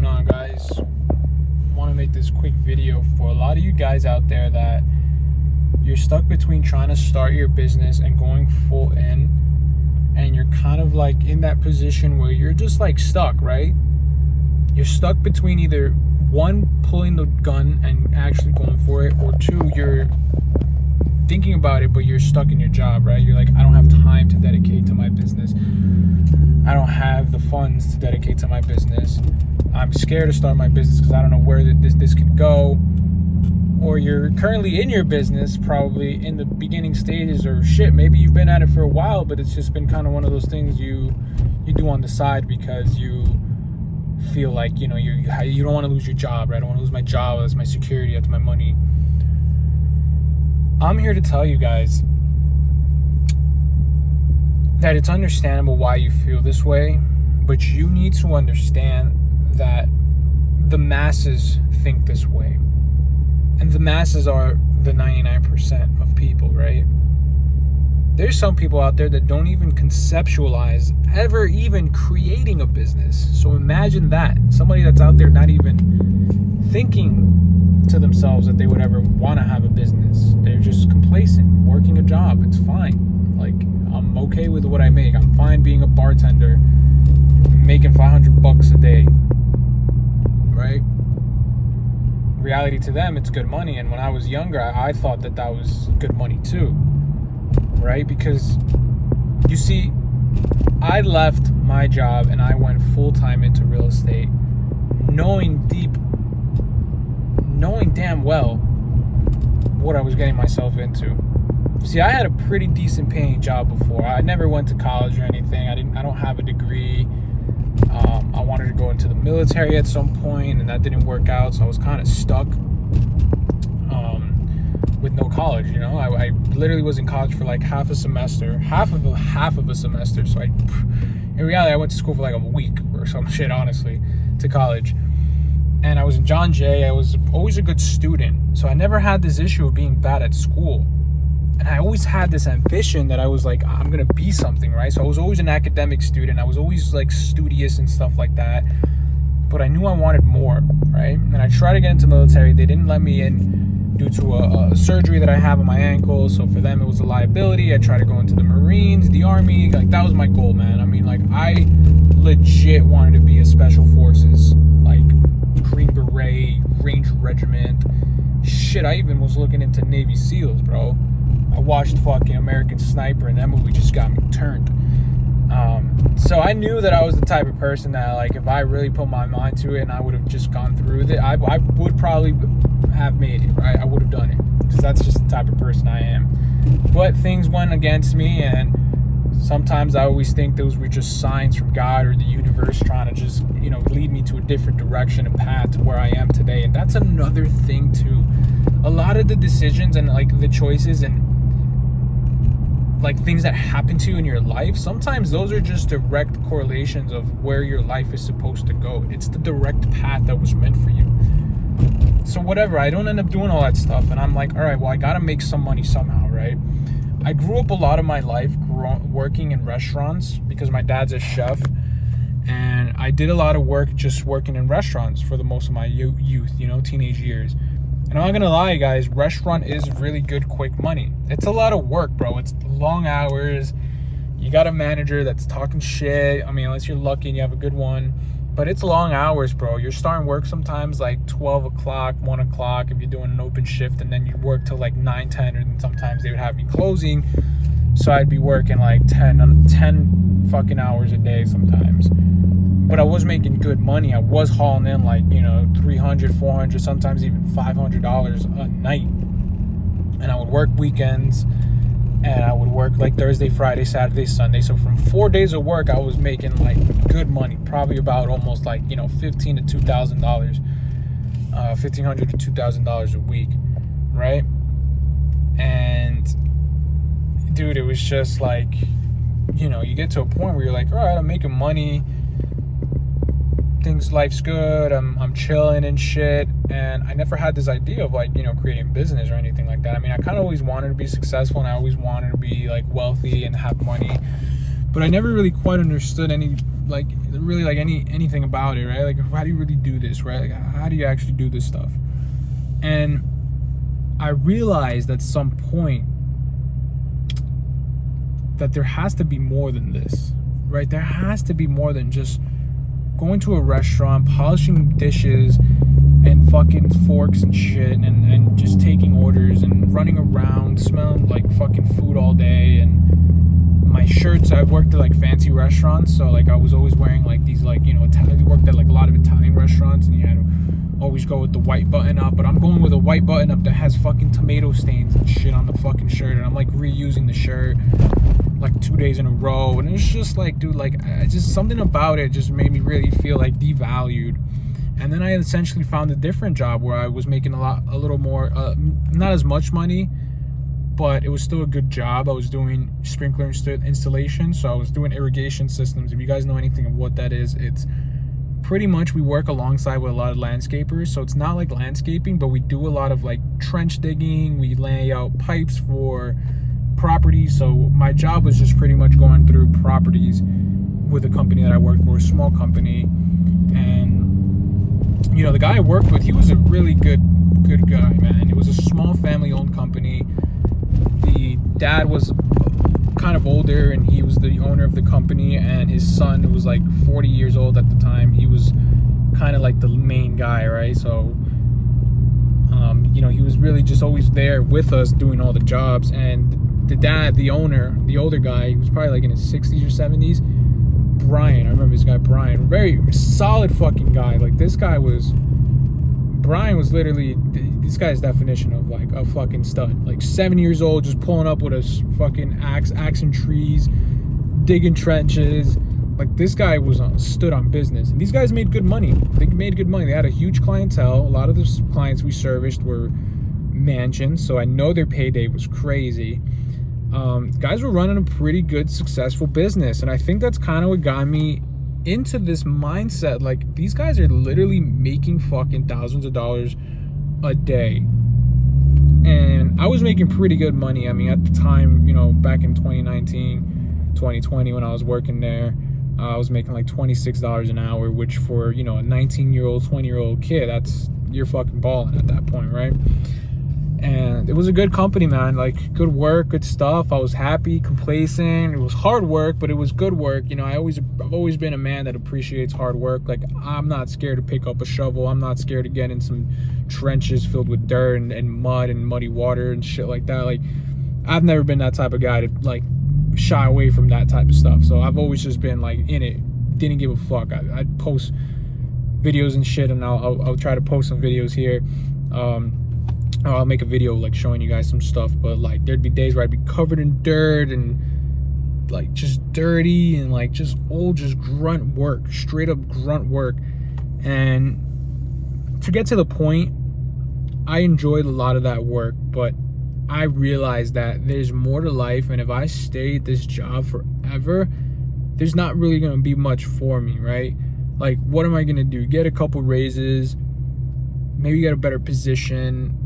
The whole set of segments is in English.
going on, guys? Want to make this quick video for a lot of you guys out there that you're stuck between trying to start your business and going full in, and you're kind of like in that position where you're just like stuck, right? You're stuck between either one, pulling the gun and actually going for it, or two, you're thinking about it but you're stuck in your job, right? You're like, I don't have time to dedicate to my business. I don't have the funds to dedicate to my business. I'm scared to start my business because I don't know where this could go. Or you're currently in your business, probably in the beginning stages, or shit, maybe you've been at it for a while, but it's just been kind of one of those things you do on the side because you feel like, you don't want to lose your job, right? I don't want to lose my job. That's my security. That's my money. I'm here to tell you guys that it's understandable why you feel this way, but you need to understand that the masses think this way. And the masses are the 99% of people, right? There's some people out there that don't even conceptualize ever even creating a business. So imagine that. Somebody that's out there not even thinking to themselves that they would ever want to have a business. They're just complacent, working a job. It's fine. Like, I'm okay with what I make. I'm fine being a bartender, making $500 a day, right? Reality to them, it's good money. And when I was younger, I thought that was good money too, right? Because you see, I left my job and I went full-time into real estate, knowing damn well what I was getting myself into. See, I had a pretty decent paying job before. I never went to college or anything. I don't have a degree. I wanted to go into the military at some point, and that didn't work out, so I was kind of stuck with no college. I literally was in college for like half of a semester. So in reality, I went to school for like a week or some shit, honestly, to college. And I was in John Jay. I was always a good student, so I never had this issue of being bad at school. And I always had this ambition that I was like, I'm going to be something, right? So I was always an academic student. I was always like studious and stuff like that. But I knew I wanted more, right? And I tried to get into the military. They didn't let me in due to a surgery that I have on my ankle. So for them, it was a liability. I tried to go into the Marines, the Army. Like, that was my goal, man. I mean, like, I legit wanted to be a Special Forces, like Green Beret, Ranger Regiment. Shit, I even was looking into Navy SEALs, bro. I watched fucking American Sniper, and that movie just got me turned. So I knew that I was the type of person that, like, if I really put my mind to it and I would have just gone through with it, I would probably have made it, right? I would have done it, because that's just the type of person I am. But things went against me, and sometimes I always think those were just signs from God or the universe trying to just, lead me to a different direction and path to where I am today. And that's another thing too. A lot of the decisions and like the choices and like things that happen to you in your life, sometimes those are just direct correlations of where your life is supposed to go. It's the direct path that was meant for you. So whatever, I don't end up doing all that stuff, and I'm like, all right, well, I gotta make some money somehow, right? I grew up a lot of my life working in restaurants because my dad's a chef, and I did a lot of work just working in restaurants for the most of my youth, teenage years. And I'm not gonna lie, guys, restaurant is really good, quick money. It's a lot of work, bro. It's long hours. You got a manager that's talking shit. I mean, unless you're lucky and you have a good one. But it's long hours, bro. You're starting work sometimes like 12 o'clock, 1 o'clock if you're doing an open shift, and then you work till like 9, 10, and sometimes they would have you closing. So I'd be working like 10 fucking hours a day sometimes. But I was making good money. I was hauling in like, $300, $400, sometimes even $500 a night. And I would work weekends, and I would work like Thursday, Friday, Saturday, Sunday. So from 4 days of work, I was making like good money, probably about almost like, $1,500 to $2,000, $1,500 to $2,000 a week, right? And dude, it was just like, you get to a point where you're like, all right, I'm making money. Life's good. I'm chilling and shit. And I never had this idea of like, creating business or anything like that. I mean, I kind of always wanted to be successful, and I always wanted to be like wealthy and have money, but I never really quite understood any, like, the wasn't really like anything about it, right? Like, how do you really do this, right? Like, how do you actually do this stuff? And I realized at some point that there has to be more than this, right? There has to be more than just going to a restaurant, polishing dishes and fucking forks and shit, and just taking orders and running around smelling like fucking food all day. And my shirts, I've worked at like fancy restaurants, so like I was always wearing like these, like, you know, I worked at like a lot of Italian restaurants, and you had to always go with the white button up, but I'm going with a white button up that has fucking tomato stains and shit on the fucking shirt, and I'm like reusing the shirt like 2 days in a row. And it's just like, dude, like, I just, something about it just made me really feel like devalued. And then I essentially found a different job where I was making a little more, not as much money, but it was still a good job. I was doing sprinkler installation, so I was doing irrigation systems. If you guys know anything of what that is, it's pretty much, we work alongside with a lot of landscapers, so it's not like landscaping, but we do a lot of like trench digging. We lay out pipes for properties. So my job was just pretty much going through properties with a company that I worked for, a small company. And you know, the guy I worked with, he was a really good guy, man. It was a small family-owned company. The dad was kind of older, and he was the owner of the company, and his son, who was like 40 years old at the time, he was kind of like the main guy, right? So you know, he was really just always there with us doing all the jobs. And the dad, the owner, the older guy, he was probably like in his 60s or 70s, Brian, I remember this guy Brian, very solid fucking guy. Like, this guy was, Brian was literally this guy's definition of like a fucking stud. Like 7 years old, just pulling up with a fucking axing trees, digging trenches. Like, this guy was stood on business, and these guys made good money. They made good money. They had a huge clientele. A lot of the clients we serviced were mansions, so I know their payday was crazy. Guys were running a pretty good, successful business, and I think that's kind of what got me into this mindset. Like, these guys are literally making fucking thousands of dollars a day, and I was making pretty good money. I mean, at the time, you know, back in 2019, 2020, when I was working there, I was making like $26 an hour, which for, you know, a 19-year-old, 20-year-old kid, that's, you're fucking balling at that point, right? And it was a good company, man. Like, good work, good stuff. I was happy, complacent. It was hard work, but it was good work. You know, I've always been a man that appreciates hard work. Like, I'm not scared to pick up a shovel. I'm not scared to get in some trenches filled with dirt and mud and muddy water and shit like that. Like, I've never been that type of guy to, like, shy away from that type of stuff. So I've always just been, like, in it. Didn't give a fuck. I'd post videos and shit, and I'll try to post some videos here. I'll make a video like showing you guys some stuff, but like there'd be days where I'd be covered in dirt and like just dirty and like just grunt work, straight up grunt work. And to get to the point, I enjoyed a lot of that work, but I realized that there's more to life, and if I stay at this job forever, there's not really going to be much for me, right? Like, what am I going to do? Get a couple raises, maybe get a better position,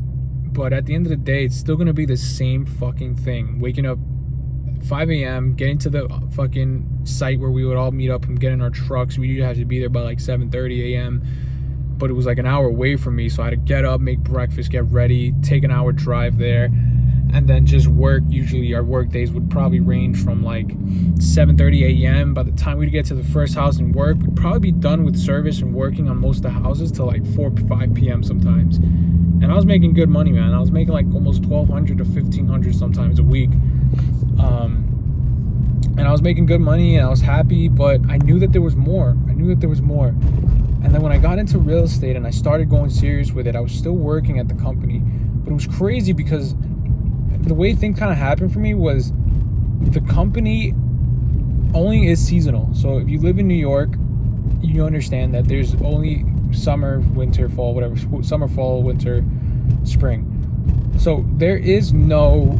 but at the end of the day, it's still going to be the same fucking thing. Waking up 5 a.m., getting to the fucking site where we would all meet up and get in our trucks. We usually have to be there by like 7:30 a.m., but it was like an hour away from me, so I had to get up, make breakfast, get ready, take an hour drive there, and then just work. Usually our work days would probably range from like 7:30 a.m. By the time we'd get to the first house and work, we'd probably be done with service and working on most of the houses till like 4 or 5 p.m. sometimes. And I was making good money, man. I was making like almost $1,200 to $1,500 sometimes a week. And I was making good money, and I was happy, but I knew that there was more. And then when I got into real estate and I started going serious with it, I was still working at the company. But it was crazy because the way things kind of happened for me was the company only is seasonal. So if you live in New York, you understand that there's only summer, winter, fall, whatever, summer, fall, winter, spring. So there is no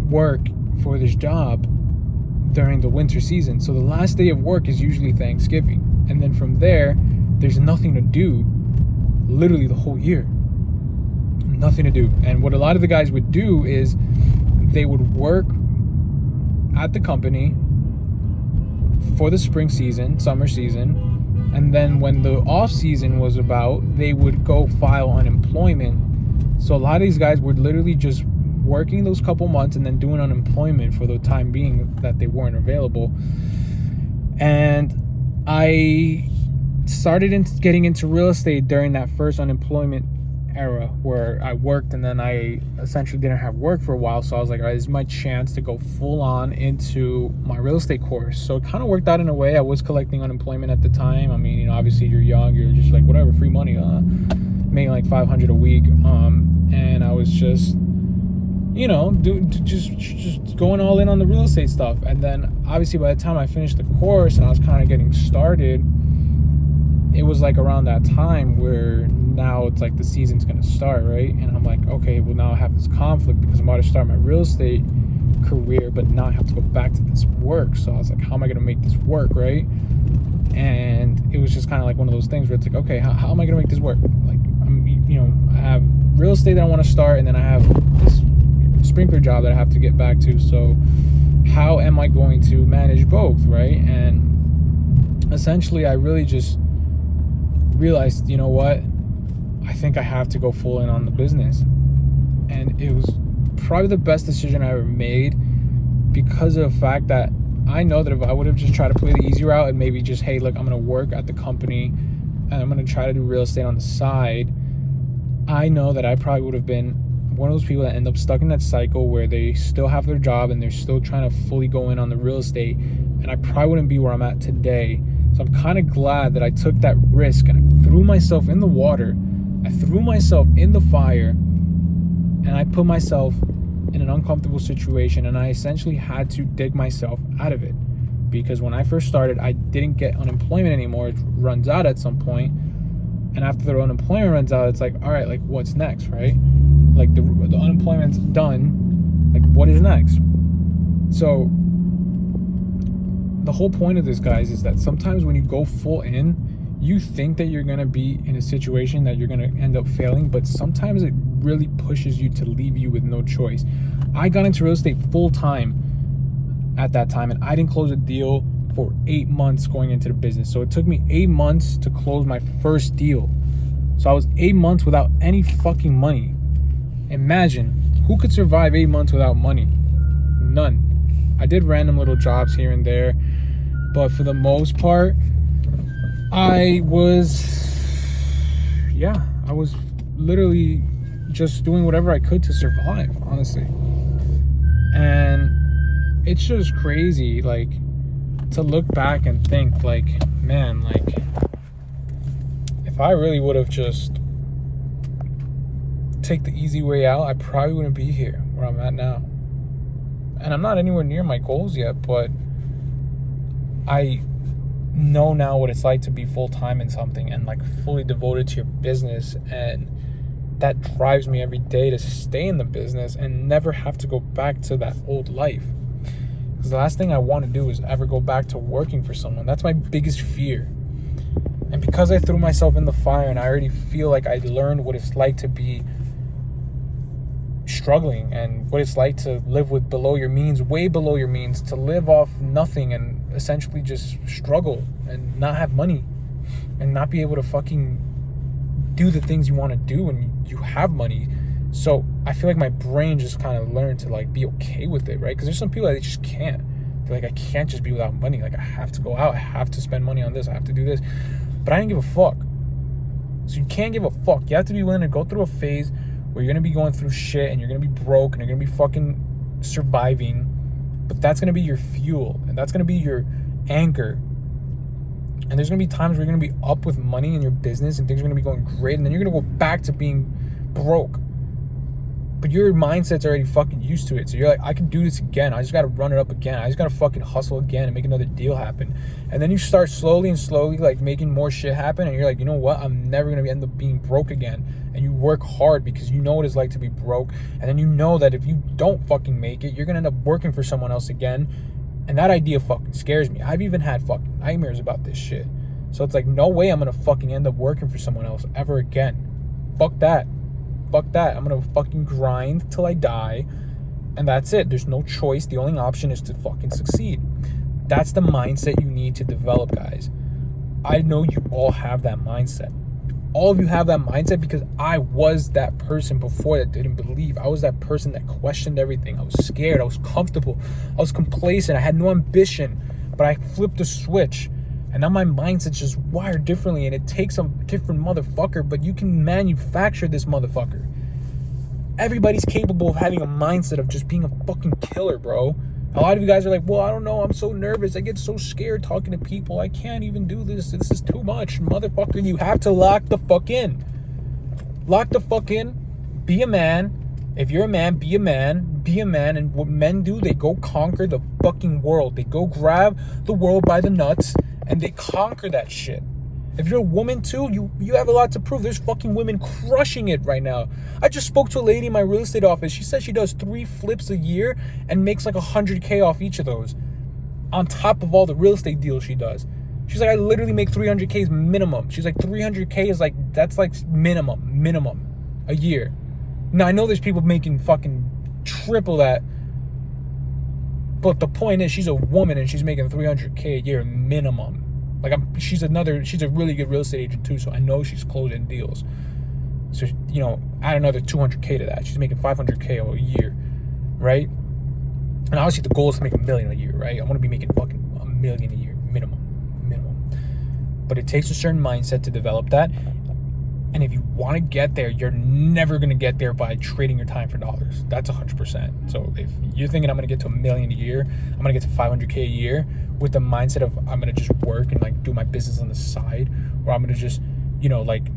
work for this job during the winter season. So the last day of work is usually Thanksgiving. And then from there, there's nothing to do literally the whole year. Nothing to do. And what a lot of the guys would do is they would work at the company, for the spring season, summer season, and then when the off season was about, they would go file unemployment. So a lot of these guys were literally just working those couple months and then doing unemployment for the time being that they weren't available. And I started getting into real estate during that first unemployment era where I worked and then I essentially didn't have work for a while. So I was like, all right, this is my chance to go full on into my real estate course. So it kind of worked out in a way. I was collecting unemployment at the time. I mean, obviously you're young, you're just like, whatever, free money, making like $500 a week. And I was just, just going all in on the real estate stuff. And then obviously by the time I finished the course and I was kind of getting started, it was like around that time where now it's like the season's gonna start, right? And I'm like, okay, well now I have this conflict because I'm about to start my real estate career, but now I have to go back to this work. So I was like, how am I gonna make this work, right? And it was just kind of like one of those things where it's like, okay, how am I gonna make this work? Like, I have real estate that I want to start, and then I have this sprinkler job that I have to get back to. So how am I going to manage both, right? And essentially I really just realized, you know what, I think I have to go full in on the business. And it was probably the best decision I ever made because of the fact that I know that if I would have just tried to play the easy route and maybe just, hey, look, I'm going to work at the company and I'm going to try to do real estate on the side, I know that I probably would have been one of those people that end up stuck in that cycle where they still have their job and they're still trying to fully go in on the real estate, and I probably wouldn't be where I'm at today. So I'm kind of glad that I took that risk and I threw myself in the water, I threw myself in the fire, and I put myself in an uncomfortable situation, and I essentially had to dig myself out of it. Because when I first started, I didn't get unemployment anymore. It runs out at some point, and after the unemployment runs out, it's like, all right, like what's next, right? Like the unemployment's done, like what is next? So the whole point of this, guys, is that sometimes when you go full in, you think that you're going to be in a situation that you're going to end up failing, but sometimes it really pushes you to leave you with no choice. I got into real estate full time at that time, and I didn't close a deal for 8 months going into the business. So it took me 8 months to close my first deal. So I was 8 months without any fucking money. Imagine, who could survive 8 months without money? None. I did random little jobs here and there, but for the most part, I was literally just doing whatever I could to survive, honestly. And it's just crazy, like, to look back and think, like, man, like, if I really would have just take the easy way out, I probably wouldn't be here where I'm at now. And I'm not anywhere near my goals yet, but I know now what it's like to be full-time in something and like fully devoted to your business, and that drives me every day to stay in the business and never have to go back to that old life. Because the last thing I want to do is ever go back to working for someone. That's my biggest fear. And because I threw myself in the fire and I already feel like I learned what it's like to be struggling and what it's like to live with below your means, way below your means, to live off nothing and essentially just struggle and not have money and not be able to fucking do the things you want to do when you have money. So I feel like my brain just kind of learned to like be okay with it, right? Because there's some people that they just can't. They're like, I can't just be without money. Like, I have to go out, I have to spend money on this, I have to do this. But I didn't give a fuck. So you can't give a fuck. You have to be willing to go through a phase where you're going to be going through shit and you're going to be broke and you're going to be fucking surviving. But that's going to be your fuel and that's going to be your anchor. And there's going to be times where you're going to be up with money in your business and things are going to be going great, and then you're going to go back to being broke. But your mindset's already fucking used to it. So you're like, I can do this again. I just got to run it up again. I just got to fucking hustle again and make another deal happen. And then you start slowly like making more shit happen. And you're like, you know what? I'm never going to end up being broke again. And you work hard because you know what it's like to be broke. And then you know that if you don't fucking make it, you're going to end up working for someone else again. And that idea fucking scares me. I've even had fucking nightmares about this shit. So it's like, no way I'm going to fucking end up working for someone else ever again. Fuck that. Fuck that. I'm gonna fucking grind till I die, and that's it. There's no choice. The only option is to fucking succeed. That's the mindset you need to develop, guys. I know you all have that mindset. All of you have that mindset because I was that person before that didn't believe. I was that person that questioned everything. I was scared. I was comfortable. I was complacent. I had no ambition. But I flipped a switch. And now my mindset's just wired differently. And it takes a different motherfucker. But you can manufacture this motherfucker. Everybody's capable of having a mindset of just being a fucking killer, bro. A lot of you guys are like, well, I don't know. I'm so nervous. I get so scared talking to people. I can't even do this. This is too much. Motherfucker, you have to lock the fuck in. Lock the fuck in. Be a man. If you're a man, be a man. Be a man. And what men do, they go conquer the fucking world. They go grab the world by the nuts and they conquer that shit. If you're a woman too, you have a lot to prove. There's fucking women crushing it right now. I just spoke to a lady in my real estate office. She said she does 3 flips a year and makes like $100K off each of those, on top of all the real estate deals she does. She's like, I literally make 300K minimum. She's like, 300K is like, that's like minimum a year. Now I know there's people making fucking triple that, but the point is she's a woman and she's making 300K a year minimum. Like she's a really good real estate agent too, so I know she's closing deals. So, you know, add another 200K to that. She's making 500K a year, right? And obviously the goal is to make $1 million a year, right? I want to be making fucking $1 million a year, minimum. But it takes a certain mindset to develop that. And if you want to get there, you're never going to get there by trading your time for dollars. That's 100%. So if you're thinking I'm going to get to $1 million a year, I'm going to get to 500K a year with the mindset of I'm going to just work and like do my business on the side, or I'm going to just, you know, like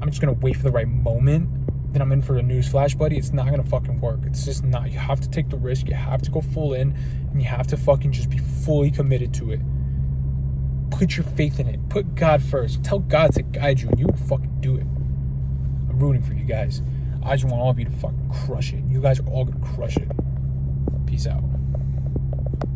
I'm just going to wait for the right moment, then I'm in for a news flash, buddy. It's not going to fucking work. It's just not. You have to take the risk. You have to go full in, and you have to fucking just be fully committed to it. Put your faith in it. Put God first. Tell God to guide you, and you will fucking do it. I'm rooting for you guys. I just want all of you to fucking crush it. You guys are all gonna crush it. Peace out.